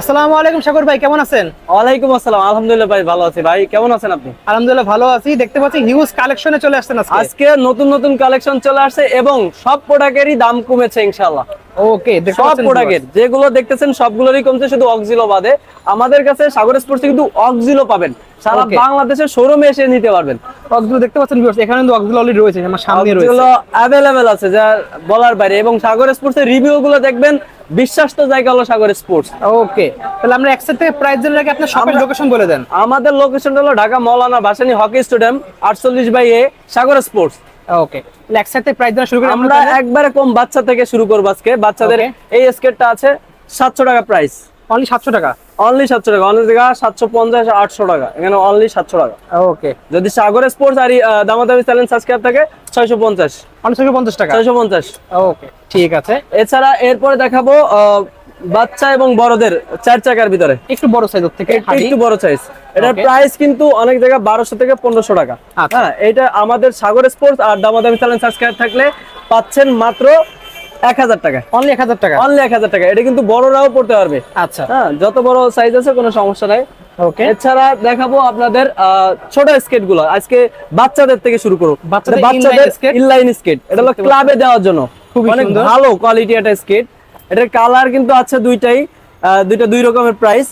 আসসালামু আলাইকুম সাগর ভাই, কেমন আছেন? ওয়ালাইকুম আসসালাম। আলহামদুলিল্লাহ ভাই, ভালো আছি। ভাই কেমন আছেন আপনি? আলহামদুলিল্লাহ ভালো আছি। দেখতে পাচ্ছি হিউজ কালেকশনে চলে আসছেন আজকে। আজকে নতুন নতুন কালেকশন চলে আসছে এবং সব প্রোডাক্টেরই দাম কমেছে ইনশাআল্লাহ। ওকে, দেখতে সব পাচ্ছেন প্রোডাক্টের যেগুলো দেখতেছেন সবগুলোরই কমছে, শুধু অক্সিলো বাদে। আমাদের কাছে সাগর স্পোর্টসে কিন্তু অক্সিলো পাবেন, সারা Okay. বাংলাদেশের শোরুমে এসে নিতে পারবেন। অক্সগুলো দেখতে পাচ্ছেন ভিউয়ার্স, এখানে কিন্তু অক্সগুলো অলরেডি রয়েছে, আমার সামনে রয়েছে। অক্সিলো অ্যাভেলেবেল আছে যা বলার বাইরে। এবং সাগর স্পোর্টসের রিভিউ গুলো দেখবেন, বিশ্বাস তো জায়গা হলো সাগর স্পোর্টস। ওকে, তাহলে আমরা একসাথে থেকে প্রাইস জেনে রাখি, আপনার শপের লোকেশন বলে দেন। আমাদের লোকেশনটা হলো ঢাকা মৌলানা ভাসানী হকি স্টেডিয়াম 48/A সাগর স্পোর্টস। ওকে, তাহলে একসাথে প্রাইস জানা শুরু করি আমরা একবারে কম বাচ্চা থেকে শুরু করব আজকে। বাচ্চাদের Okay. এই স্কেটটা আছে 700 টাকা প্রাইস। অনলি 700 টাকা। অনলি 700 টাকা। অন্য জায়গা 750 800 টাকা, এখানে অনলি 700 টাকা। ওকে, যদি সাগর স্পোর্টস আর দামাদামি চ্যানেল সাবস্ক্রাইব থাকে 650। অনলি 650 টাকা। 650। ওকে, ঠিক আছে। এছাড়া এরপরে দেখাবো বাচ্চা এবং বড়দের 4 চাকার ভিতরে একটু বড় সাইজ থেকে একটু বড় সাইজ। এটার Okay. প্রাইস কিন্তু অনেক জায়গায় 1200 থেকে 1500 টাকা। আচ্ছা। হ্যাঁ, এটা আমাদের সাগর স্পোর্টস আর দামাদামি চ্যানেল সাবস্ক্রাইব থাকলে পাচ্ছেন মাত্র 1000 টাকা। অনলি 1000 টাকা। অনলি 1000 টাকা। এটা কিন্তু বড়রাও পড়তে পারবে। আচ্ছা। হ্যাঁ, যত বড় সাইজ আছে কোনো সমস্যা নাই। ওকে, এছাড়া দেখাবো আপনাদের ছোট স্কেট গুলো। আজকে বাচ্চাদের থেকে শুরু করব। বাচ্চাদের বাচ্চাদের inline skate। ইনলাইন স্কেট, এটা হলো ক্লাবে দেওয়ার জন্য খুবই অনেক সুন্দর। ভালো কোয়ালিটি একটা স্কেট। এটার কালার কিন্তু আছে দুইটাই, দুই রকমের প্রাইস।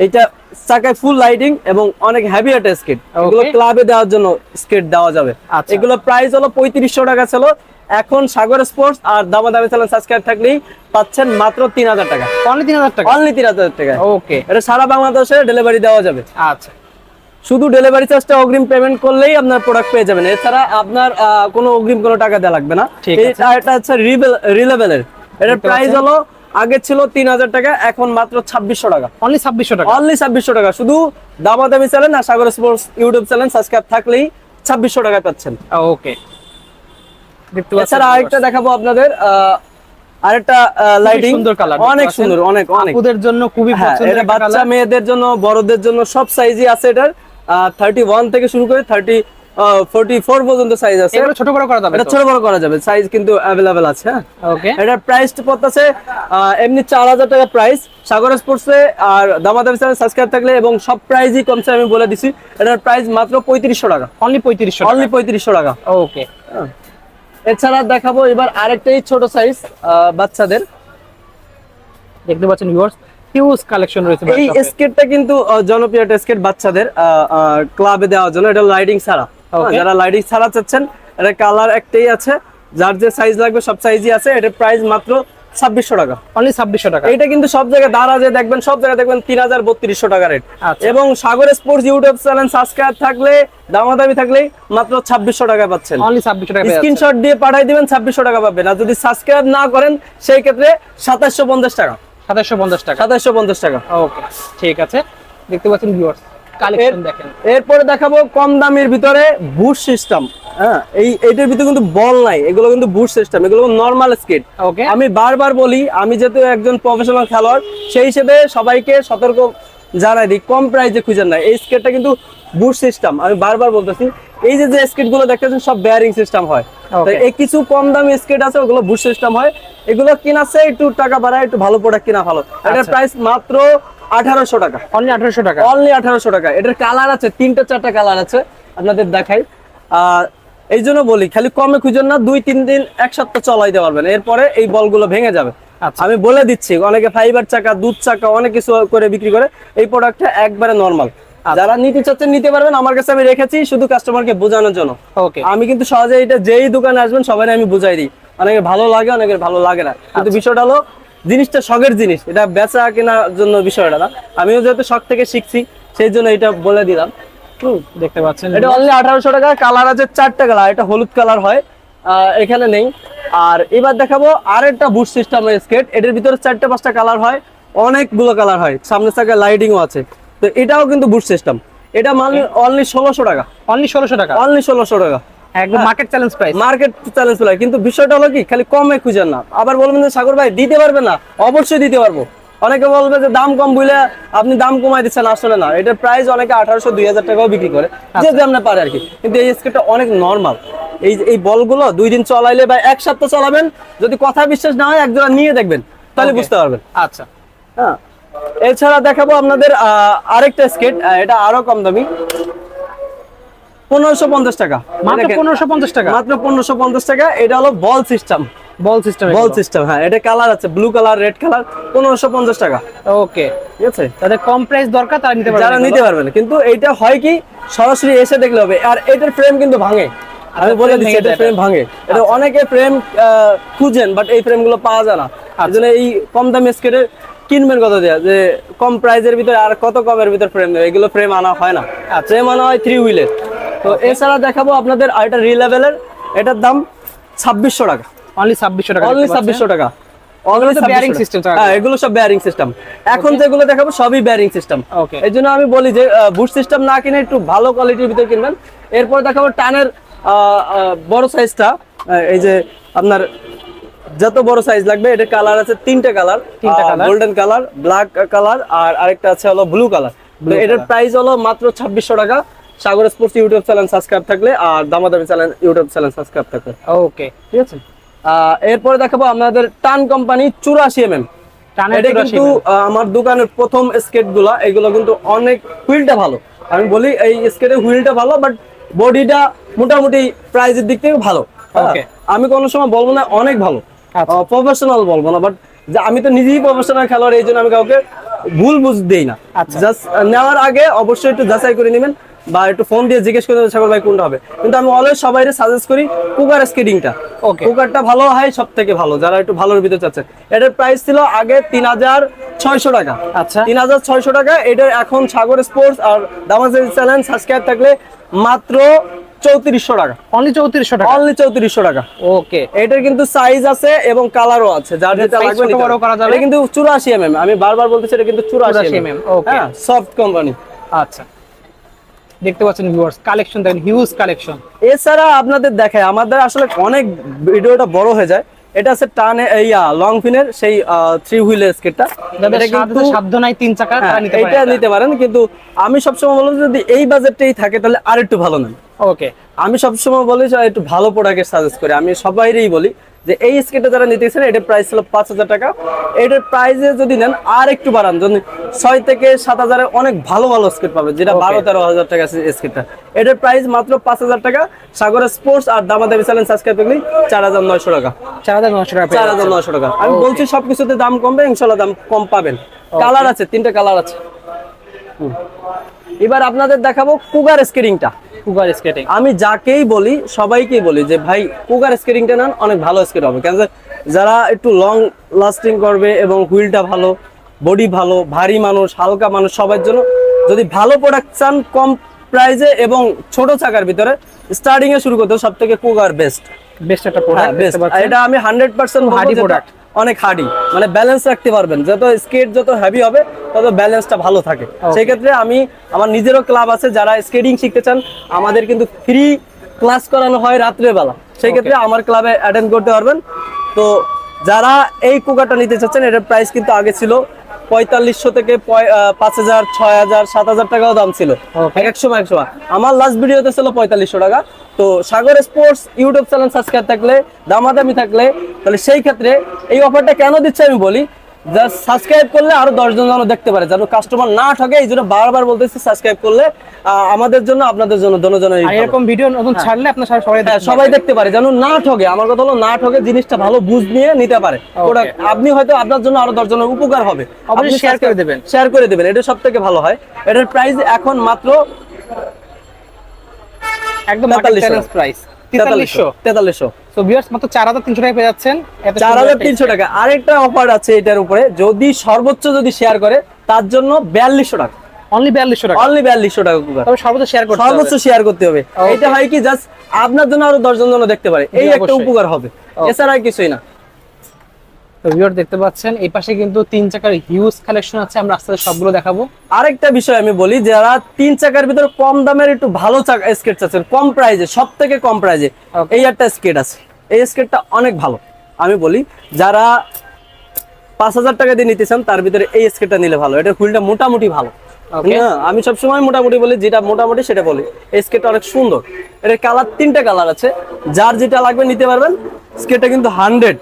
এটা চাকায় ফুল লাইটিং এবং অনেক হেভি একটা স্কেট। এগুলো ক্লাবে দেওয়ার জন্য স্কেট দেওয়া যাবে। আচ্ছা। এগুলো প্রাইস হলো 3500 টাকা ছিল। এখন সাগর স্পোর্টস আর দামাদামি চ্যানেল সাবস্ক্রাইব থাকলেই পাচ্ছেন মাত্র 3000 টাকা। অনলি 3000 টাকা। অনলি 3000 টাকা। ওকে, এটা সারা বাংলাদেশে ডেলিভারি দেওয়া যাবে। আচ্ছা। শুধু ডেলিভারি চার্জটা অগ্রিম পেমেন্ট করলেই আপনার প্রোডাক্ট পেয়ে যাবেন। এছাড়া আপনার কোনো অগ্রিম কোনো টাকা দেওয়া লাগবে না। ঠিক আছে। এটা হচ্ছে রিলেভেলের। এটার প্রাইস হলো আগে ছিল 3000 টাকা, এখন মাত্র 2600 টাকা। অনলি 2600 টাকা। অনলি 2600 টাকা। শুধু দামাদামি চ্যানেল আর সাগর স্পোর্টস ইউটিউব চ্যানেল সাবস্ক্রাইব থাকলেই 2600 টাকা পাচ্ছেন। ওকে, দেখতে পাচ্ছেন। এছাড়া আরেকটা দেখাবো আপনাদের, আরেকটা লাইটিং সুন্দর কালার, অনেক সুন্দর, অনেক অনেক আপুদের জন্য খুবই হ্যাঁ, পছন্দের এটা একটা বাচ্চা কালার। মেয়েদের জন্য, বড়দের জন্য সব সাইজই আছে। এটার 31 থেকে শুরু করে 44 পর্যন্ত সাইজ আছে। এগুলো ছোট বড় করা যাবে এটা তো? ছোট বড় করা যাবে, সাইজ কিন্তু अवेलेबल আছে। ওকে, এটার প্রাইস পড়তেছে এমনি 4000 টাকা প্রাইস। সাগর স্পোর্টসে আর দামাদামি চ্যানেল সাবস্ক্রাইব থাকলে এবং সব প্রাইসই কমছে, আমি বলে দিছি। এটার প্রাইস মাত্র 3500 টাকা। অনলি 3500 টাকা। অনলি 3500 টাকা। ওকে, এছাড়া দেখাবো এবার আরেকটাই ছোট সাইজ বাচ্চাদের। দেখতে পাচ্ছেন ভিউয়ার্স, হিউজ কালেকশন রয়েছে এই স্কেটটা কিন্তু জনপ্রিয় একটা স্কেট বাচ্চাদের ক্লাবে দেওয়ার জন্য। এটা লাইটিং ছাড়া। যারা লাইটিং ছাড়া চাচ্ছেন, এটা কালার একটাই আছে, যার যে সাইজ লাগবে সব সাইজই আছে। এটার প্রাইস মাত্র 2600 টাকা। অনলি 2600 টাকা। এটা কিন্তু সব জায়গায় দারাজে দেখবেন, সব জায়গায় দেখবেন 3200 টাকা রেট। আচ্ছা। এবং সাগর স্পোর্টস ইউটিউব চ্যানেল সাবস্ক্রাইব থাকলে, দামাদামি থাকলে মাত্র 2600 টাকা পাচ্ছেন। অনলি 2600 টাকা। স্ক্রিনশট দিয়ে পাঠিয়ে দিবেন, 2600 টাকা পাবেন। আর যদি সাবস্ক্রাইব না করেন সেই ক্ষেত্রে 2750 টাকা। 2750 টাকা। 2750 টাকা। ওকে, ঠিক আছে। দেখতে পাচ্ছেন ভিউয়ার্স, কালেকশন দেখেন। এরপরে দেখাবো কম দামের ভিতরে বুশ সিস্টেম। হ্যাঁ, এইটার ভিতরে কিন্তু বল নাই, এগুলো কিন্তু বুশ সিস্টেম, এগুলো নরমাল স্কেট। ওকে, আমি বারবার বলি, আমি যেহেতু একজন প্রফেশনাল খেলোয়াড়, সেই হিসেবে সবাইকে সতর্ক জানাই দিই, কম প্রাইসে খুঁজেন না। এই স্কেটটা কিন্তু বুশ সিস্টেম, আমি বারবার বলতেছি। এই যে স্কেট গুলো দেখতেছেন সব বেয়ারিং সিস্টেম হয়। তো এই কিছু কম দামি স্কেট আছে, ওগুলো বুশ সিস্টেম হয়। এগুলো কিনাছে একটু টাকা বাড়ায়, একটু ভালো প্রোডাক্ট কিনা ভালো। এটার প্রাইস মাত্র 1800 টাকা। অনলি 1800 টাকা। অনলি 1800 টাকা। এটার কালার আছে 3টা 4টা কালার আছে, আপনাদের দেখাই। এই জন্য বলি, খালি কমে খুঁজেন না, 2-3 দিন এক সপ্তাহ চলাইতে পারবেন, এরপরে এই বলগুলো ভেঙে যাবে। আমি বলে দিচ্ছি, অনেকে ফাইবার চাকা, দুধ চাকা অনেক কিছু করে বিক্রি করে। এই প্রোডাক্টটা একবারে নরমাল। যারা নিতে চাচ্ছেন নিতে পারবেন, আমার কাছে আমি রেখেছি শুধু কাস্টমারকে বোঝানোর জন্য। ওকে, আমি কিন্তু সহজে এটা যেই দোকানে আসবেন সবাই আমি বুঝাই দিই। অনেকের ভালো লাগে, অনেকের ভালো লাগে না, কিন্তু বিষয়টা হলো জিনিসটা শখের জিনিস, এটা বেচা কেনার জন্য বিষয়টা না। আমিও যেহেতু শখ থেকে শিখছি, সেই জন্য এটা বলে দিলাম। দেখতে পাচ্ছেন এটা অনলি 1800 টাকা। কালার আছে 4টা কালার, এটা হলুদ কালার হয়, এখানে নেই। আর এবার দেখাবো আরেকটা বুশ সিস্টেমের স্কেট। এটার ভিতরে 4টা-5টা কালার হয়, অনেকগুলো কালার হয়, সামনে চাকায় লাইটিংও আছে। তো এটাও কিন্তু বুশ সিস্টেম। এটা অনলি 1600 টাকা। অনলি 1600 টাকা। অনলি 1600 টাকা। একদম market challenge price. Market challenge price. কিন্তু বিষয়টা হলো কি, খালি কমে খুঁজেন না। আবার বলবেন যে সাগর ভাই দিতে পারবে না, অবশ্যই দিতে পারবো। অনেকে বলবে যে দাম কম বলে আপনি দাম কমাই দিচ্ছেন, আসলে না। এটার প্রাইস অনেকে 1800-2000 টাকাও বিক্রি করে, যে যেমন পারে আর কি। কিন্তু এই স্কেটটা অনেক নরমাল। এই বলগুলো 2 দিন চলাইলে বা এক সপ্তাহ চালাবেন, যদি কথা বিশ্বাস না হয় একজোড়া নিয়ে দেখবেন, তাহলে বুঝতে পারবেন। আচ্ছা, হ্যাঁ, এছাড়া দেখাবো আপনাদের আরেকটা স্কেট, এটা আরো কম দামি, 1550 টাকা, মাত্র 1550 টাকা, মাত্র 1550 টাকা। এটা হলো বল সিস্টেম, বল সিস্টেম, বল সিস্টেম। হ্যাঁ, এটা কালার আছে, ব্লু কালার, রেড কালার, 1550 টাকা। ওকে, ঠিক আছে, তাদের কম প্রাইস দরকার তারা নিতে পারবে, যারা নিতে পারবেন। কিন্তু এইটা হয় কি সরাসরি এসে দেখলে হবে, আর এটার ফ্রেম কিন্তু ভাঙে, আমি বলে দিচ্ছি, এটার ফ্রেম ভাঙে। এটা অনেকে ফ্রেম খুঁজেন, বাট এই ফ্রেম গুলো পাওয়া যায় না। এজন্য এই কম দামি স্কেটের কিনবেন কত দেয়া, যে কম প্রাইজের ভিতরে আর কত কমের ভিতরে ফ্রেম দেবে, এগুলো ফ্রেম আনা হয় না, ফ্রেম আনা হয় 3 হুইলের। তো এছাড়া দেখাবো আপনাদের আরেকটা রিলেভেলের, এটার দাম 2600 টাকা, অনলি 2600 টাকা, অনলি 2600 টাকা। বেয়ারিং সিস্টেম, হ্যাঁ, এগুলো সব বেয়ারিং সিস্টেম। এখন যেগুলো দেখাবো সবই বেয়ারিং সিস্টেম। ওকে, এই জন্য আমি বলি যে বুশ সিস্টেম না কিনে একটু ভালো কোয়ালিটির ভিতরে কিনবেন। এরপর দেখাবো টানের বড় সাইজটা, এই যে আপনার যত বড় সাইজ লাগবে, এটার কালার আছে তিনটা colour, golden colour, black colour, আর আরেকটা আছে হলো ব্লু কালার। তো এটার প্রাইস হলো মাত্র 2600 টাকা, সাগর স্পোর্টস ইউটিউব চ্যানেল সাবস্ক্রাইব থাকলে, আর দামাদামি চ্যানেল ইউটিউব চ্যানেল সাবস্ক্রাইব থাকলে। ওকে, ঠিক আছে। এরপরে দেখাবো আপনাদের টান কোম্পানি 84 mm। এটা কিন্তু আমার দোকানের প্রথম স্কেট গুলা, এগুলো কিন্তু অনেক হুইলটা ভালো। আমি বলি এই স্কেটের হুইলটা ভালো, বাট বডিটা মোটামুটি প্রাইজের দিক থেকে ভালো। আমি কোনো সময় বলবো না অনেক ভালো, প্রফেশনাল বলবো না, বাট আমি তো নিজেই প্রফেশনাল খেলোয়াড়, এই জন্য আমি কাউকে ভুল বুঝ দেই না। জাস্ট নেওয়ার আগে অবশ্যই একটু যাচাই করে নেবেন, বা একটু ফোন দিয়ে জিজ্ঞেস করে সাগর ভাই কোনটা হবে। কিন্তু আমি অলওয়েজ সবাইকে সাজেস্ট করি কুকার স্কেটিংটা, কুকারটা ভালো হয় সব থেকে ভালো, যারা একটু ভালোর ভিতরে চাচ্ছে। এটার প্রাইস ছিল আগে 3600 টাকা, আচ্ছা 3600 টাকা। এটা এখন সাগর স্পোর্টস আর দামাদামি চ্যানেল সাবস্ক্রাইব থাকলে মাত্র 3400 টাকা, অনলি 3400 টাকা, অনলি 3400 টাকা। ওকে, এটার কিন্তু সাইজ আছে এবং কালারও আছে, যার যেটা লাগবে নিতে পারবেন। এটা কিন্তু 84 mm, আমি বারবার বলতেছি এটা কিন্তু 84 mm। ওকে, হ্যাঁ, সফট কোম্পানি। আচ্ছা, দেখতে পাচ্ছেন ভিউয়ার্স, কালেকশন দেখেন, হিউজ কালেকশন। এছাড়া আপনাদের দেখায়, আমাদের আসলে অনেক ভিডিওটা বড় হয়ে যায়। এটা আছে টানে লং ফিনের সেই 3 হুইলের স্কেটটা, যাদের কিন্তু সাধ্য নাই 3 চাকা, তারা নিতে পারেন, এটা নিতে পারেন। কিন্তু আমি সবসময় বলবো যদি এই বাজেটটাই থাকে তাহলে আরেকটু ভালো নেন। ওকে, আমি সবসময় বলি যে একটু ভালো প্রোডাক্টের সাজেস্ট করি। আমি সবাইরই বলি যে এই স্কেটটা যারা নিতেছেন, এটার প্রাইস ছিল 5000 টাকা। এটার প্রাইসে যদি নেন আর একটু বাড়ান, যদি 6 থেকে 7000 অনেক ভালো ভালো স্কেট পাবে, যেটা 12-13 টাকা স্কেটটা। এটার প্রাইস মাত্র 5000 টাকা। সাগর স্পোর্টস আর দামাদামি চ্যানেল সাবস্ক্রাইব করলে 4900 টাকা, 4900 টাকা, 4900 টাকা। আমি বলছি সবকিছুতে দাম কমবে, ইনশাআল্লাহ দাম কম পাবেন। কালার আছে, 3টা কালার আছে। এবার আপনাদের দেখাবো কুগার স্কেটিংটা। কুগার স্কেটিং আমি যাকেই বলি সবাইকেই বলি যে ভাই কুগার স্কেটিংটা নেন, অনেক ভালো স্কেট হবে। কেন যারা একটু লং লাস্টিং করবে এবং হুইলটা ভালো, বডি ভালো, ভারী মানুষ, হালকা মানুষ, সবার জন্য যদি ভালো প্রোডাক্ট চান কম প্রাইসে এবং ছোট চাকার ভিতরে স্টার্টিং এ শুরু করতে, সবথেকে কুগার বেস্ট একটা প্রোডাক্ট। এটা আমি 100% হার্ডি প্রোডাক্ট, অনেক হার্ডি, মানে ব্যালেন্স রাখতে পারবেন। যত স্কেট যত হেভি হবে তত ব্যালেন্সটা ভালো থাকে। সেই ক্ষেত্রে আমি, আমার নিজেরও ক্লাব আছে, যারা স্কেটিং শিখতে চান আমাদের কিন্তু ফ্রি ক্লাস করানো হয় রাত্রে বেলা। সেই ক্ষেত্রে আমার ক্লাবে অ্যাটেন্ড করতে পারবেন। তো যারা এই কুকারটা নিতে চাচ্ছেন, এটার প্রাইস কিন্তু আগে ছিল 4500 থেকে 5000, 6000, 7000 টাকাও দাম ছিল এক সময়। আমার লাস্ট ভিডিওতে ছিল 4500 টাকা। তো সাগর স্পোর্টস ইউটিউব চ্যানেল সাবস্ক্রাইব থাকলে, দামাদামি থাকলে, তাহলে সেই ক্ষেত্রে এই অফারটা কেন দিচ্ছে আমি বলি, জাস্ট সাবস্ক্রাইব করলে আরো 10 জন যেন দেখতে পারে, যেন কাস্টমার না ঠকে। এই জন্য বারবার বলতেছি সাবস্ক্রাইব করলে আমাদের জন্য, আপনাদের জন্য, দোনোজনের এরকম ভিডিও নতুন ছাড়লে আপনারা সবাই দেখতে পারে, যেন না ঠকে। আমার কথা হলো না ঠকে, জিনিসটা ভালো বুঝ নিয়ে নিতে পারে প্রোডাক্ট। আপনি হয়তো আপনার জন্য আরো 10 জনের উপকার হবে, আপনি শেয়ার করে দেবেন, এটা সবথেকে ভালো হয়। এটার প্রাইস এখন মাত্র একদম চ্যালেঞ্জ প্রাইস 4300। সো ভিউয়ার্স, মাত্র 4300 টাকায় পেয়ে যাচ্ছেন। 4300 টাকা। আরেকটা অফার আছে এটার উপরে, যদি সর্বোচ্চ যদি শেয়ার করে তার জন্য 4200 টাকা, অনলি 4200 টাকা, অনলি 4200 টাকা কুকার। তবে সর্বোচ্চ শেয়ার করতে হবে। এটা হয় কি জাস্ট আপনার জন্য আরো 10 জন যেন দেখতে পারে, এই একটা উপকার হবে, এছাড়া কিছুই না। তো ভিউয়ার দেখতে পাচ্ছেন এই পাশে কিন্তু 3 চাকার হিউজ কালেকশন আছে, আমরা আস্তে আস্তে সবগুলো দেখাবো। আরেকটা বিষয় আমি বলি, যারা 3 চাকার ভিতরে কম দামের একটু ভালো চাকা স্কেট চাচ্ছেন, কম প্রাইজে, সবথেকে কম প্রাইজে এই একটা স্কেট আছে। এই স্কেটটা অনেক ভালো। আমি বলি যারা 5000 টাকা দিয়ে নিতে চান, তার ভিতরে এই স্কেটটা নিলে ভালো। এটা হুইলটা মোটামুটি ভালো। আমি সবসময় মোটামুটি বলি, যেটা মোটামুটি সেটা বলি। এই স্কেটটা অনেক সুন্দর। এর কালার 3টা কালার আছে, যার যেটা লাগবে নিতে পারবেন। স্কেটটা কিন্তু 100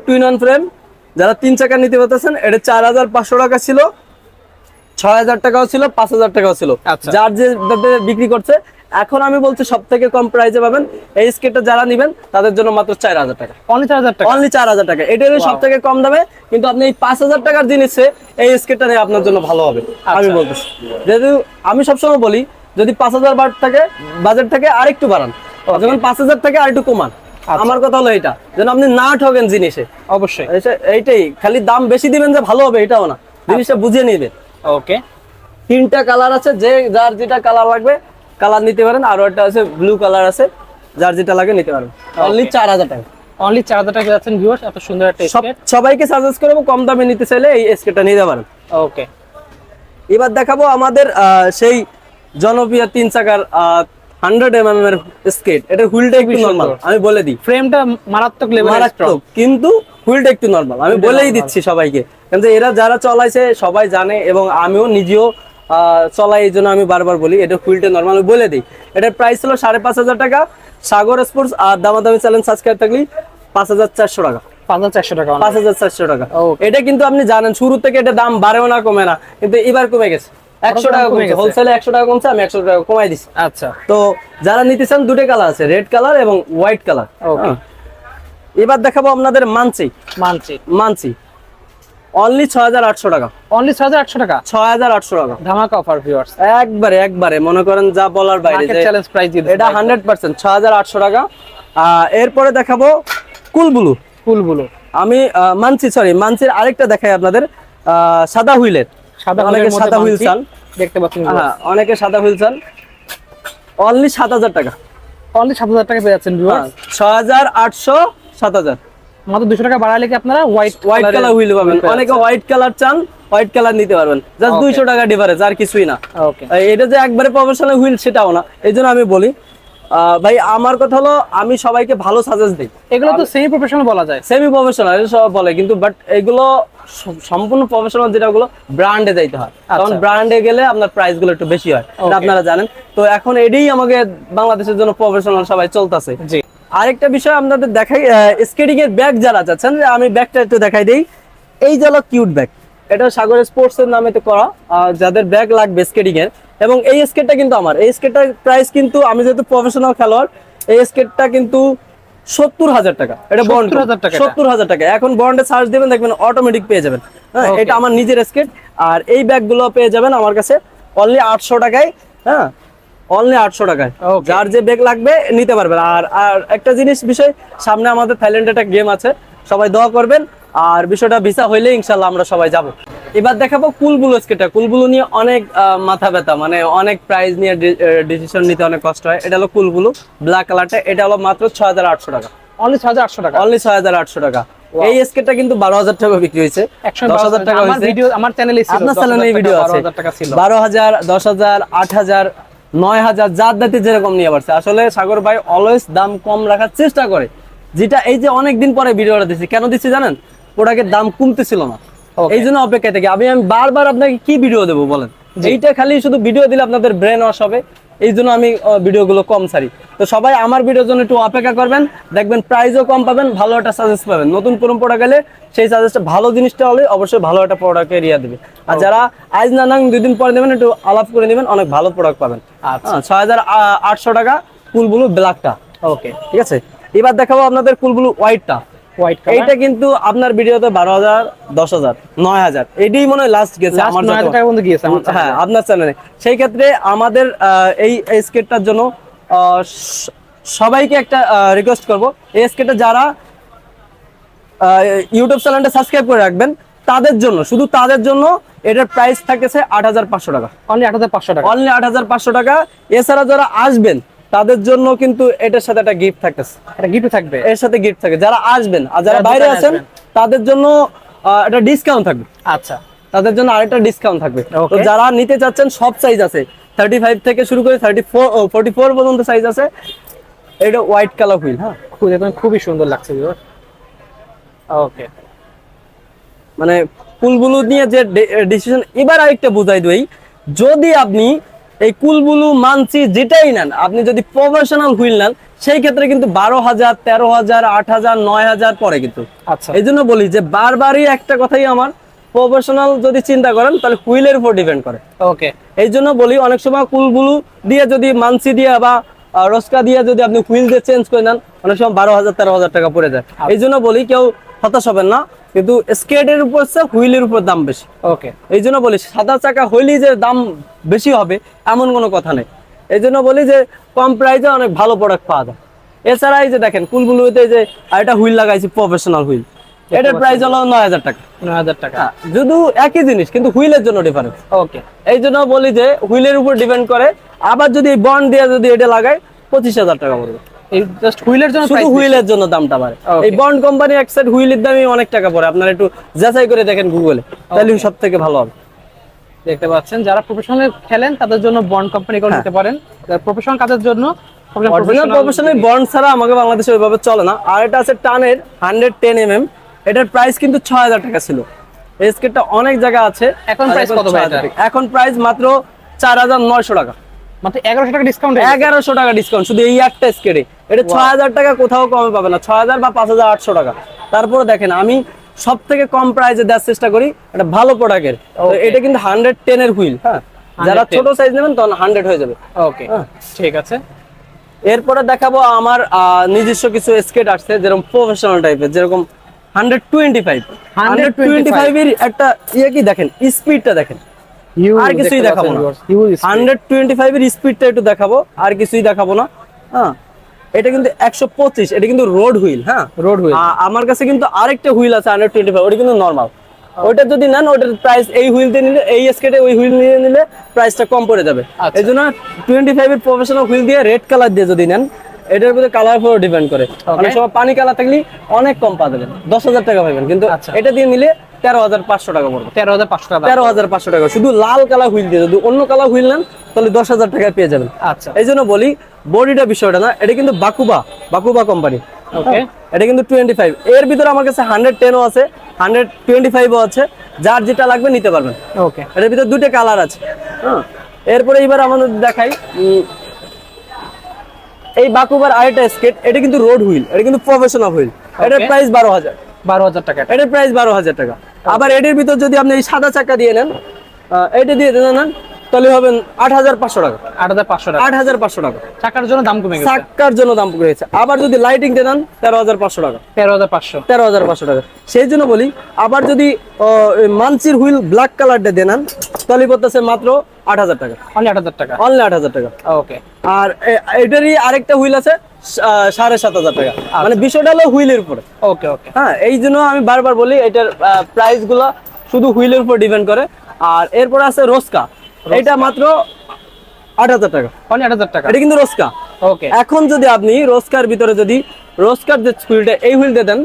টুইন অন ফ্রেম, যারা 3 চাকা নিতে পারতেছেন, এটা 4500 টাকা ছিল, 6000 টাকাও ছিল, 5000 টাকাও ছিল, আচ্ছা। যার যে বিক্রি করছে। এখন আমি বলছি সব থেকে কম প্রাইসে পাবেন এই স্কেটটা, যারা নেবেন তাদের জন্য মাত্র 4000 টাকা, অনলি 4000 টাকা, অনলি 4000 টাকা। এটা হলো সব থেকে কম দামে, কিন্তু আপনি এই 5000 টাকার জিনিসে এই স্কেটটা নিয়ে আপনার জন্য ভালো হবে আমি বলতেছি। যেহেতু আমি সবসময় বলি যদি 5000 বাজেট থাকে আরেকটু বাড়ান, যখন 5000 থেকে আরেকটু কমান। আমার কথা হলো এটা, যেন আপনি না ঠকেন জিনিসে। অবশ্যই এইটাই, খালি দাম বেশি দিবেন যে ভালো হবে এটাও না, জিনিসটা বুঝিয়ে নিবেন। ওকে, 3টা কালার আছে, যে যার যেটা কালার লাগবে কালার নিতে পারেন। আরো একটা আছে ব্লু কালার আছে, যার যেটা লাগে নিতে পারেন। অনলি 4000 টাকা, অনলি 4000 টাকা যাচ্ছেন ভিউয়ার্স, এত সুন্দর একটা স্কেট। সবাইকে সাজেস্ট করবো কম দামে নিতে চাইলে এই স্কেটটা নিতে পারেন। ওকে, এবার দেখাবো আমাদের সেই জনপ্রিয় 3 চাকার 100 এর স্কেট। এটা হুইলটা একটু নরমাল, আমি বলে দিই। ফ্রেমটা মারাত্মক লেভেলের স্ট্রং, মারাত্মক, কিন্তু হুইলটা একটু নরমাল, আমি বলেই দিচ্ছি সবাইকে, কিন্তু এরা যারা চলাইছে সবাই জানে এবং আমিও নিজেও চলাই, এই জন্য আমি বারবার বলি এটা হুইলটা নরমাল বলে দিই। এটার প্রাইস ছিল 5500 টাকা। সাগর স্পোর্টস আর দামাদামি চ্যালেঞ্জ সাবস্ক্রাইব থাকলে 5400 টাকা, 5400 টাকা, 5400 টাকা। Okay. এটা কিন্তু আপনি জানেন শুরু থেকে এটা দাম বাড়েও না কমে না, কিন্তু এবার কমে গেছে 100 টাকা কমে গেছে। হোলসেলে 100 টাকা কমছে, আমি 100 টাকা কমাই দিছি। আচ্ছা, তো যারা নিতে চান দুটো কালার আছে, রেড কালার এবং হোয়াইট কালার। ওকে, এবার দেখাবো আপনাদের মানছি মানছি অনলি 6800 টাকা, অনলি 6800 টাকা, 6800 টাকা ধামাকা অফার ভিউয়ার্স, একবারে মনে করেন যা বলার বাইরে, মার্কেট যে চ্যালেঞ্জ প্রাইস দিয়েছে এটা 100% 6800 টাকা। এরপরে দেখাবো কুলবুলু। আমি মানচির আরেকটা দেখাই আপনাদের, সাদা হুইলের, অনেকে সাদা হুইল চান, দেখতে পাচ্ছেন, হ্যাঁ অনেকে সাদা হুইল চান। অনলি 7000 টাকা, অনলি 7000 টাকা পেয়ে যাচ্ছেন ভিউয়ার্স। 6800 7000, মাত্র 200 টাকা বাড়ালে কি আপনারা হোয়াইট কালার হুইল পাবেন। অনেকে হোয়াইট কালার চান, হোয়াইট কালার নিতে পারবেন, জাস্ট 200 টাকা ডিফারেন্স, আর কিছুই না। ওকে, এটা যে একবারে প্রফেশনাল হুইল সেটাও না, এই জন্য আমি বলি ভাই, আমার কথা হলো আমি সবাইকে ভালো সাজেস্ট দিই। এগুলো তো সেমি প্রফেশনাল বলা যায়, সেমি প্রফেশনাল সব বলে, কিন্তু বাট এগুলো সম্পূর্ণ প্রফেশনাল, যেটা ওগুলো ব্র্যান্ডে যাইতে হয়, কারণ ব্র্যান্ডে গেলে আপনার প্রাইস গুলো একটু বেশি হয়, এটা আপনারা জানেন। তো এখন এটাই আমাকে বাংলাদেশের জন্য প্রফেশনাল সবাই চলতেছে। জি, আরেকটা বিষয় আপনাদের দেখাই, স্কেটিং এর ব্যাগ যারা চাচ্ছেন, আমি ব্যাগটা একটু দেখাই দেই। এই যে হলো কিউট ব্যাগ, এটা সাগর স্পোর্টস এর নামে করা, যাদের ব্যাগ লাগবে স্কেটিং এর। এবং এই স্কেটটা কিন্তু আমার, এই স্কেটটার প্রাইস কিন্তু, আমি যেহেতু প্রফেশনাল খেলোয়াড়, এই স্কেটটা কিন্তু 70000 টাকা। এটা বন্ড 70000 টাকা। এখন বন্ডে সার্চ দিবেন, দেখবেন অটোমেটিক পেয়ে যাবেন। হ্যাঁ, এটা আমার নিজের স্কেট। আর এই ব্যাগগুলো পেয়ে যাবেন আমার কাছে অনলি 800 টাকায়। হ্যাঁ, অনলি 800 টাকায়, যার যে ব্যাগ লাগবে নিতে পারবেন। আর একটা বিষয়, সামনে আমাদের থাইল্যান্ডে একটা গেম আছে, সবাই দোয়া করবেন। আর বিষয়টা ভিসা হইলে ইনশাল্লাহ আমরা সবাই যাব। এবার দেখাবো কুলবুলু স্কেটটা। কুলবুলু নিয়ে অনেক মাথা ব্যথা, মানে অনেক প্রাইস নিয়ে ডিসিশন নিতে অনেক কষ্ট হয়। এটা হলো কুলবুলু ব্ল্যাক কালারটা, এটা হলো মাত্র 6800 টাকা, অনলি 6800 টাকা, অনলি 6800 টাকা। এই স্কেটটা কিন্তু 12000 টাকা বিক্রি হয়েছে, 10000 টাকা হয়েছে। ভিডিও আমার চ্যানেলে ছিল, আপনার চ্যানেলে ভিডিও আছে, 12000 টাকা ছিল, 12000, 10000, 8000, 9000, যার দাঁতে যেরকম নিয়ে পারছে। আসলে সাগর ভাই অলওয়েজ দাম কম রাখার চেষ্টা করে, যেটা এই যে অনেকদিন পরে ভিডিওটা দিচ্ছি, কেন দিচ্ছি জানেন? প্রোডাক্টের দাম কমতেছিল না, এই জন্য অপেক্ষায় থাকি। আমি বারবার আপনাকে কি ভিডিও দেবো বলেন? এইটা খালি শুধু ভিডিও দিলে আপনাদের ব্রেন ওয়াশ হবে, এই জন্য আমি ভিডিওগুলো কম ছাড়ি। তো সবাই আমার ভিডিওর জন্য একটু অপেক্ষা করবেন, দেখবেন প্রাইসও কম পাবেন, ভালো একটা সাজেস্ট পাবেন। নতুন কোনো প্রোডাক্ট গেলে সেই সাজেস্টটা ভালো জিনিসটা হলে অবশ্যই ভালো একটা প্রোডাক্ট এরিয়া দেবে। আর যারা আজ না নাং 2 দিন পরে নেবেন, একটু আলাপ করে নেবেন, অনেক ভালো প্রোডাক্ট পাবেন। আচ্ছা, 6800 টাকা কুলবুলু ব্ল্যাকটা। ওকে, ঠিক আছে। এবার দেখাবো আপনাদের কুলবুলু হোয়াইটটা। এইটা কিন্তু আপনার ভিডিওতে 12000, 10000, 9000, এটাই মনে হয় লাস্ট গেছে আমার, 9000 টাকা পর্যন্ত গিয়েছে আমার, হ্যাঁ আপনার চ্যানেলে। সেই ক্ষেত্রে আমাদের এই স্কেটটার জন্য সবাইকে একটা রিকোয়েস্ট করব, এই স্কেটটা যারা ইউটিউব চ্যানেলটা সাবস্ক্রাইব করে রাখবেন, তাদের জন্য, শুধু তাদের জন্য এটার প্রাইস থাকতেছে 8500 টাকা, অনলি 8500 টাকা, অনলি 8500 টাকা। এছাড়া যারা আসবেন তাদের জন্য কিন্তু এটার সাথে একটা গিফট থাকতেছে, এটা গিফট থাকবে, এর সাথে গিফট থাকে যারা আসবেন। আর যারা বাইরে আছেন তাদের জন্য একটা ডিসকাউন্ট থাকবে। আচ্ছা, তাদের জন্য আরেকটা ডিসকাউন্ট থাকবে। তো যারা নিতে চাচ্ছেন, সব সাইজ আছে, 35 থেকে শুরু করে 44 পর্যন্ত সাইজ আছে। এটা হোয়াইট কালার হুইল, হ্যাঁ খুবই সুন্দর লাগছে। ওকে, মানে কুলবুলু নিয়ে যে ডিসিশন। এবার আরেকটা বুঝাই দেই, যদি আপনি এই কুলবুলু মানছি যেটাই নেন, আপনি যদি প্রফেশনাল হুইল নেন, সেই ক্ষেত্রে কিন্তু 12,000, 13,000, 8,000, 9,000 পরে কিন্তু। আচ্ছা এই জন্য বলি যে বারবারই একটা কথাই আমার, প্রফেশনাল যদি চিন্তা করেন তাহলে হুইলের উপর ডিপেন্ড করে। ওকে এই জন্য বলি অনেক সময় কুলগুলো দিয়ে যদি মানসি দিয়ে বা রস্কা দিয়ে যদি আপনি হুইল দিয়ে চেঞ্জ করে নেন, অনেক সময় 12,000, 13,000 টাকা পড়ে যায়। এই জন্য বলি কেউ হতাশ হবেন না, কিন্তু স্কেটের উপর হুইলের উপর দাম বেশি। ওকে এই জন্য বলি সাদা চাকা হইলেই যে দাম বেশি হবে এমন কোনো কথা নেই। এই জন্য বলি যে কম প্রাইসে অনেক ভালো প্রোডাক্ট পাওয়া যায়। এছাড়া এই যে দেখেন কুলগুলোতে যে আরেকটা হুইল লাগাইছি, প্রফেশনাল হুইল, এটার প্রাইস হলো 9,000 টাকা। 9,000 টাকা। শুধু একই জিনিস কিন্তু হুইলের জন্য ডিফারেন্স। ওকে এই জন্য বলি যে হুইলের উপর ডিপেন্ড করে। আবার যদি বন্ড দিয়ে যদি এটা লাগাই 25,000 টাকা পড়বে। এই জাস্ট হুইলের জন্য শুধু price হুইলের জন্য দামটা বাড়ে। Okay. এই বন্ড কোম্পানি এক সাইড হুইলের দামই অনেক টাকা পড়ে, আপনারা একটু যাচাই করে দেখেন গুগলে, তাহলে সব থেকে ভালো হবে। দেখতে পাচ্ছেন যারা প্রফেশনাল খেলেন তাদের জন্য বন্ড কোম্পানি করে নিতে পারেন, প্রফেশনাল কাজের জন্য অরিজিনাল প্রফেশনাল বন্ড ছাড়া আমাকে বাংলাদেশে ওইভাবে চলে না। আর এটা আছে টানের 110 mm, এটার প্রাইস কিন্তু 6,000 টাকা ছিল। এই স্কেটটা অনেক জায়গা আছে, এখন প্রাইস কত ভাই এটা? এখন প্রাইস মাত্র 4,900 টাকা, মাত্র 1100 টাকা ডিসকাউন্ট। 1100 টাকা ডিসকাউন্ট শুধু এই একটা স্কেটে। এটা 6,000 টাকা কোথাও কমে পাবে না, 6,000 বা 5,800 টাকা। তারপরে দেখেন আমি সব থেকে কম প্রাইসে দেওয়ার চেষ্টা করি, এটা ভালো প্রোডাক্টের। এটা কিন্তু 110 এর হুইল, হ্যাঁ, যারা 110 ছোট সাইজ নেবেন তখন 100 হয়ে যাবে। ওকে ঠিক আছে। এরপরে দেখাবো আমার নিজস্ব কিছু স্কেট আসছে, যেরকম প্রফেশনাল টাইপের, যেরকম 125 এর একটা ইয়ে কি দেখেন, স্পিডটা দেখেন, আর কিছুই দেখাবো না। 125 এর স্পিডটা একটু দেখাবো, আর কিছুই দেখাবো না। হ্যাঁ, এটা কিন্তু 125, এটা কিন্তু রোড হুইল। হ্যাঁ, রোড হুইল। আমার কাছে কিন্তু আরেকটা হুইল আছে 125, ওটা কিন্তু নরমাল। ওইটা যদি নেন ওটার প্রাইস এই হুইল দিয়ে নিলে, এই স্কেটে ওই হুইল নিয়ে নিলে প্রাইসটা কম পড়ে যাবে। এই জন্য 25 এর প্রফেশনাল হুইল দিয়ে রেড কালার দিয়ে যদি নেন, এটার উপরে কালার উপর ডিপেন্ড করে। অনেক সময় পানি কালার থাকলে অনেক কম পা দেবেন, 10,000 টাকা পাবেন, কিন্তু এটা দিয়ে নিলে 13,500 টাকা পড়বে। 13,500 টাকা। 13,500 টাকা শুধু লাল কালার হুইল দিয়ে। যদি অন্য কালার হুইল নেন তাহলে 10,000 টাকায় পেয়ে যাবেন। আচ্ছা এই জন্য বলি বডিটা বিষয়টা না, এটা কিন্তু বাকুবা কোম্পানি। ওকে এটা কিন্তু 25, এর ভিতরে আমার কাছে 110ও আছে, 125ও আছে, যার যেটা লাগবে নিতে পারবেন। ওকে এটার ভিতরে দুটো কালার আছে। হ্যাঁ, এরপরে এবার আমাদের দেখাই এই বাকুবার আরেকটা স্কেট, এটা কিন্তু রোড হুইল, এটা কিন্তু প্রফেশনাল হুইল। এটার প্রাইস 12,000 টাকা। এটার প্রাইস 12,000 টাকা। আবার এটার ভিতর যদি আপনি এই সাদা চাকা দিয়ে নেন, এটা দিয়ে নেন, তাহলে হবেন 8,500 টাকা। 8,500 টাকা। 8,500 টাকা চাকার জন্য দাম কমে গেছে। চাকার জন্য দাম কমে গেছে। আবার যদি লাইটিং দিয়ে নেন 13,500 টাকা। 13,500। 13,500 টাকা। সেই জন্য বলি আবার যদি মানচির হুইল ব্ল্যাক কালারটা দিয়ে নেন, তাহলে পড়তেছে মাত্র 8,000 টাকা। অনলি 8,000 টাকা। অনলি 8,000 টাকা। ওকে আর এটারই আরেকটা হুইল আছে 7,500 টাকা। মানে বিষয়টা হলো হুইলের উপরে। ওকে ওকে হ্যাঁ, এই জন্য আমি বারবার বলি এটার প্রাইস গুলা শুধু হুইলের উপর ডিপেন্ড করে। আর এরপর আছে রোস্কা, এটা মাত্র 8,000 টাকা। অনলি 8,000 টাকা। এটা কিন্তু রোস্কা। ওকে এখন যদি আপনি রোস্কার ভিতরে যদি রোস্কার যে হুইলটা এই হুইল দিয়ে দেন,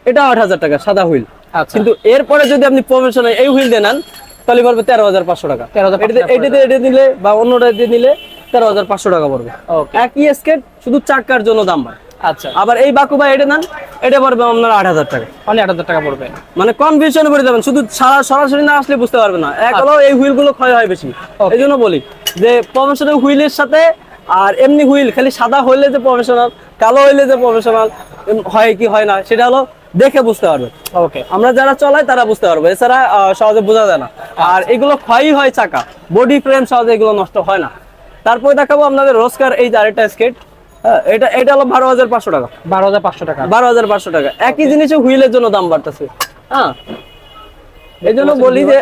এটা 8,000 টাকা সাদা হুইল। আচ্ছা কিন্তু এরপরে যদি আপনি প্রফেশনাল এই হুইল দিয়ে নেন, তাহলে পড়বে 13,500 টাকা। 13,500 এটা নিলে বা অন্যটা দিয়ে নিলে 13,500 টাকা পড়বে। ওকে একই স্কেট, শুধু চাকার জন্য দাম বাড়ে। আচ্ছা আবার এই বাকুবা এটা নেন, এটা পড়বে আপনার 8,000 টাকা। অনলি 8,000 টাকা পড়বে। মানে কনফিউশনে পড়ে যাবেন, শুধু সরাসরি না আসলে বুঝতে পারবেন না। এক হলো এই হুইল গুলো ক্ষয় হয় বেশি। এই জন্য বলি যে প্রফেশনাল হুইলের সাথে আর এমনি হুইল, খালি সাদা হইলে যে প্রফেশনাল, কালো হইলে যে প্রফেশনাল হয় কি হয় না, সেটা হলো দেখে বুঝতে পারবে। ওকে আমরা যারা চলাই তারা বুঝতে পারবো, এছাড়া সহজে বোঝা যায় না। আর এগুলো ক্ষয়ই হয় চাকা, বডি ফ্রেম সহজে এগুলো নষ্ট হয় না। তারপরে দেখাবো আপনাদের রোস্কার এই যে আরেকটা স্কেট। এটা হলো 12,500 টাকা। 12,500 টাকা। 12,500 টাকা। একই জিনিসে হুইলের জন্য দাম বাড়তেছে। হ্যাঁ, এই জন্য বলি যে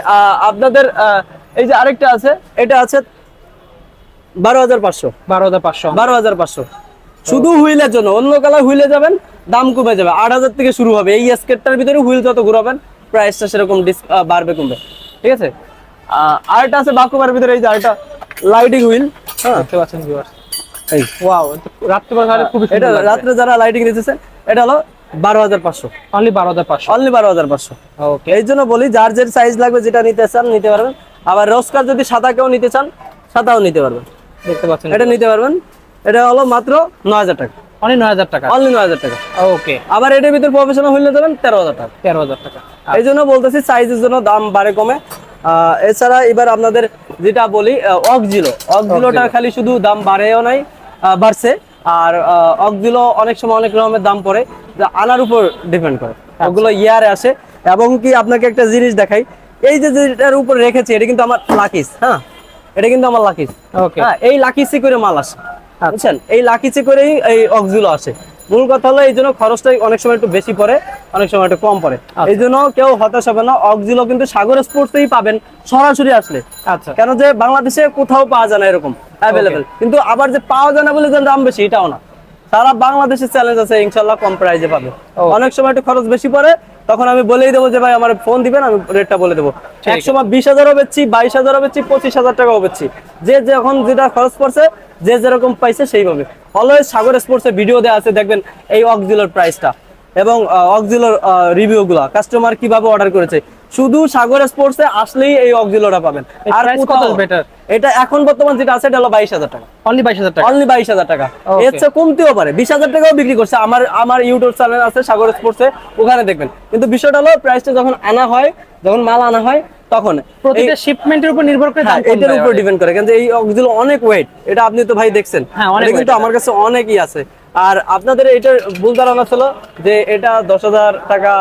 আপনাদের এই যে আরেকটা আছে, এটা আছে 12,500। 12,500। 12,500 শুধু হুইলের জন্য। অন্য কালার হুইলে যাবেন দাম কমে যাবে, 8,000 থেকে শুরু হবে। এই স্কেটটার ভিতরে হুইল যত ঘুরাবেন প্রাইসটা সেরকম বাড়বে কমবে। ঠিক আছে। আরেকটা আছে বাকুবার ভিতরে, এই যে আরেকটা লাইটিং হুইল। হ্যাঁ, দেখতে পাচ্ছেন ভিউয়ার্স, এই ওয়াও, রাত্রে বেলা খুব এটা রাত্রে যারা লাইটিং দিতেছে, এটা হলো 12,500। অনলি 12,500। অনলি 12,500। ওকে এই জন্য বলি যার যে সাইজ লাগবে, যেটা নিতে চান নিতে পারবেন। আবার রোস্কার যদি সাদা কেউ নিতে চান, সাদাও নিতে পারবেন। দেখতে পাচ্ছেন এটা নিতে পারবেন। এটা হলো মাত্র 9,000 টাকা। অনলি 9,000 টাকা। অনলি 9,000 টাকা। ওকে আবার এটার ভিতরে প্রফেশনাল হইলে দেবেন 13,000 টাকা। 13,000 টাকা। এই জন্য বলতেছি সাইজের জন্য দাম বাড়ে কমে। এছাড়া এবার আপনাদের যেটা বলি অক্সিলোটা খালি শুধু দাম বাড়েও নাই, বাড়ছে। আর অক্সিলো অনেক সময় অনেক রকমের দাম পড়ে, যা আনার উপর ডিপেন্ড করে। ওগুলো ইয়ারে আসে। এবং কি আপনাকে একটা জিনিস দেখাই, এই যে যেটার উপর রেখেছি এটা কিন্তু আমার লাকিস, হ্যাঁ এটা কিন্তু আমার লাকিস। ওকে, হ্যাঁ, এই লাকিসি করে মাল আসে, বুঝছেন, এই লাকিসি করেই এই অক্সিলো আসে। মূল কথা হলো এই জন্য খরচটা অনেক সময় একটু বেশি পড়ে, অনেক সময় একটু কম পড়ে। এই জন্য কেউ হতাশ হবে না, অক্সিলো কিন্তু সাগর স্পোর্টসেই পাবেন সরাসরি আসলে। আচ্ছা, কেন যে বাংলাদেশে কোথাও পাওয়া যায় না এরকম অ্যাভেলেবেল, কিন্তু আবার যে পাওয়া যায় না বলে যে দাম বেশি এটাও না, সারা বাংলাদেশের চ্যালেঞ্জ আছে, ইনশাল্লাহ কম প্রাইসে পাবে। অনেক সময় একটু খরচ বেশি পড়ে, তখন আমি বলেই দেবো যে ভাই আমার ফোন দিবেন, আমি রেটটা বলে দেবো। এক সময় 20,000ও বেচছি, 22,000ও বেচছি, 25,000 টাকাও বেচছি, যে যখন যেটা খরচ পড়ছে যে যেরকম পাইছে সেইভাবে। অলওয়েজ সাগর স্পোর্টসের ভিডিও দেওয়া আছে, দেখবেন এই অক্সিলোর প্রাইসটা এবং অক্সিলোর রিভিউ গুলা, কাস্টমার কিভাবে অর্ডার করেছে। শুধু সাগর স্পোর্টসে আসলেই এই অক্সিলোটা পাবেন। আর কত বেটার? এটা এখন বর্তমান যেটা আছে এটা হলো 22,000 টাকা, অনলি 22,000 টাকা, অনলি 22,000 টাকা। এর চেয়ে কমতেও পারে, 20,000 টাকাও বিক্রি করছে। আমার ইউটিউব চ্যানেল আছে সাগর স্পোর্টসে, ওখানে দেখবেন। কিন্তু বিষয়টা হলো প্রাইসটা যখন আনা হয়, যখন মাল আনা হয় তখন প্রতিটা শিপমেন্টের উপর নির্ভর করে দাম কম এটার হয় উপর অনেক। ডিপেন্ড করে, কিন্তু এই অক্সিলো অনেক ওয়েট, এটা আপনি তো ভাই দেখছেন, হ্যাঁ, অনেক এটা কিন্তু weight আমার কাছে অনেকই আছে। আর আপনাদের এটার ভুল ধারণা ছিল যে এটা 10,000 টাকা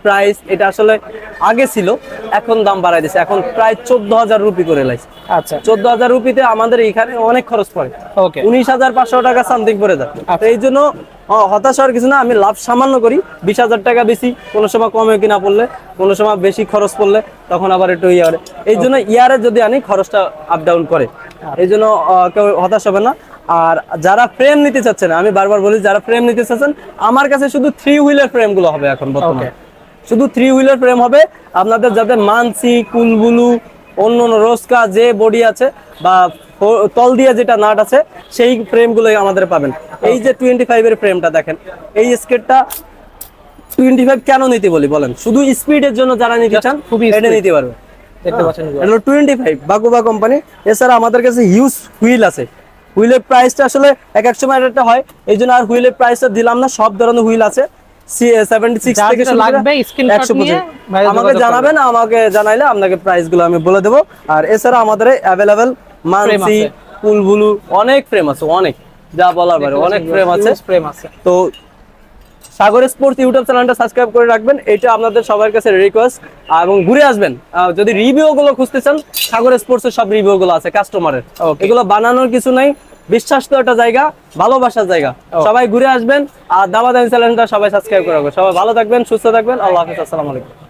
প্রাইস, এটা আসলে আগে ছিল, এখন দাম বাড়াই দিয়েছে, এখন প্রায় 14,000 রুপি করে লাইছে। আচ্ছা, 14,000 রুপিতে আমাদের এখানে অনেক খরচ পড়ে, ওকে, 19,500 টাকা সামথিং পড়ে যায়। তো এই জন্য হতাশ হওয়ার কিছু না, আমি লাভ সামান্য করি, 20,000 টাকা বেশি, কোনো সময় কমে কিনা পড়লে, কোনো সময় বেশি খরচ পড়লে তখন আবার একটু ইয়ারে। এই জন্য ইয়ারে যদি আনি খরচটা আপ ডাউন করে, এই জন্য কেউ হতাশ হবে না। আর যারা ফ্রেম নিতে চাচ্ছেন, আমি বারবার বলি যারা ফ্রেম নিতে চাচ্ছেন, আমার কাছে শুধু 3 হুইলার ফ্রেম গুলো হবে এখন বর্তমানে, শুধু 3 হুইলার ফ্রেম হবে। আপনাদের যাদের মানসি, কুলবুলু, অন্য অন্য রোস্কা যে বডি আছে বা তল দিয়ে যেটা নাট আছে, সেই ফ্রেম গুলোই আমাদের পাবেন। এই যে 25 এর ফ্রেমটা দেখেন, এই স্কেটটা 25 কেন নিতে বলি বলেন, শুধু স্পিডের জন্য যারা নিতে চান এটা নিতে পারবে। দেখতে পাচ্ছেন এটা 25 বাকুবা কোম্পানি। এছাড়া আমাদের কাছে হিউজ হুইল আছে। হুইলের প্রাইসটা আসলে এক এক সময় একটা হয়, এই জন্য আর হুইলের প্রাইসটা দিলাম না। সব ধরনের হুইল আছে, 76 থেকে শুরু করে 100 পর্যন্ত। আমাকে জানাবেন, আমাকে জানাইলে আপনাকে প্রাইস গুলো আমি বলে দেবো। আর এছাড়া আমাদের অ্যাভেলেবেল মানসি, কুলবুলু অনেক ফ্রেম আছে, অনেক যা বলার বাইরে, অনেক ফ্রেম আছে। তো সাগর স্পোর্টস ইউটিউব চ্যানেলটা সাবস্ক্রাইব করে রাখবেন, এটা আপনাদের সবার কাছে রিকোয়েস্ট। এবং ঘুরে আসবেন, যদি রিভিউ গুলো খুঁজতে চান, সাগর স্পোর্টস এর সব রিভিউ গুলো আছে কাস্টমারের, এগুলো বানানোর কিছু নাই, বিশ্বাস তো একটা জায়গা, ভালোবাসার জায়গা। সবাই ঘুরে আসবেন, আর দামাদামি চ্যানেলটা সবাই সাবস্ক্রাইব করে রাখবেন। সবাই ভালো থাকবেন, সুস্থ থাকবেন, আল্লাহ হাফেজ, আসসালামু আলাইকুম।